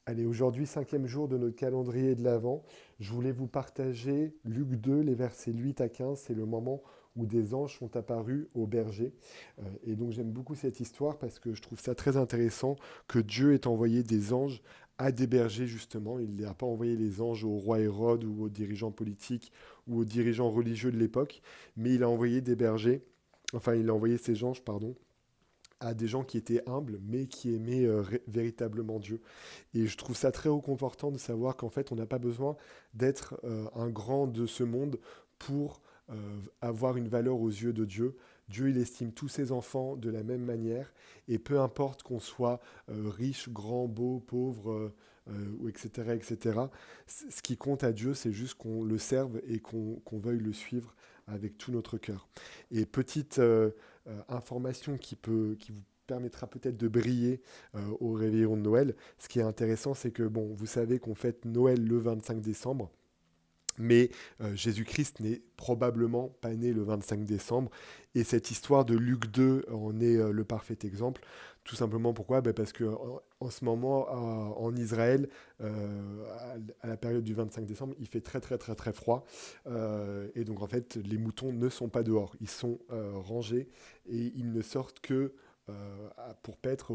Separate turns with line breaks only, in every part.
Allez, aujourd'hui, cinquième jour de notre calendrier de l'Avent, je voulais vous partager Luc 2, les versets 8 à 15. C'est le moment où des anges sont apparus aux bergers. Et donc j'aime beaucoup cette histoire parce que je trouve ça très intéressant que Dieu ait envoyé des anges à des bergers, justement. Il n'a pas envoyé les anges au roi Hérode ou aux dirigeants politiques ou aux dirigeants religieux de l'époque, mais il a envoyé des bergers, enfin il a envoyé ces anges, pardon, à des gens qui étaient humbles, mais qui aimaient véritablement Dieu. Et je trouve ça très réconfortant de savoir qu'en fait, on n'a pas besoin d'être un grand de ce monde pour avoir une valeur aux yeux de Dieu. Dieu, il estime tous ses enfants de la même manière, et peu importe qu'on soit riche, grand, beau, pauvre, etc., etc., ce qui compte à Dieu, c'est juste qu'on le serve et qu'on veuille le suivre avec tout notre cœur. Et petite information qui vous permettra peut-être de briller au réveillon de Noël. Ce qui est intéressant, c'est que, bon, vous savez qu'on fête Noël le 25 décembre, mais Jésus-Christ n'est probablement pas né le 25 décembre. Et cette histoire de Luc 2 en est le parfait exemple. Tout simplement pourquoi? Parce que en ce moment, en Israël, à la période du 25 décembre, il fait très très très très froid. Et donc en fait, les moutons ne sont pas dehors. Ils sont rangés et ils ne sortent que pour paître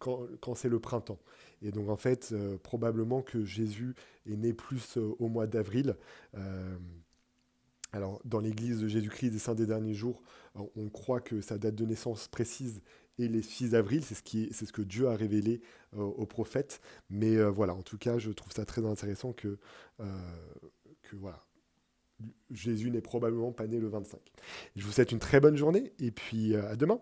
quand c'est le printemps. Et donc en fait, probablement que Jésus est né plus au mois d'avril. Euh, alors, dans l'église de Jésus-Christ des Saints des Derniers Jours, on croit que sa date de naissance précise est les 6 avril, c'est ce que Dieu a révélé aux prophètes. Mais voilà, en tout cas, je trouve ça très intéressant euh, que voilà, Jésus n'est probablement pas né le 25. Je vous souhaite une très bonne journée et puis à demain.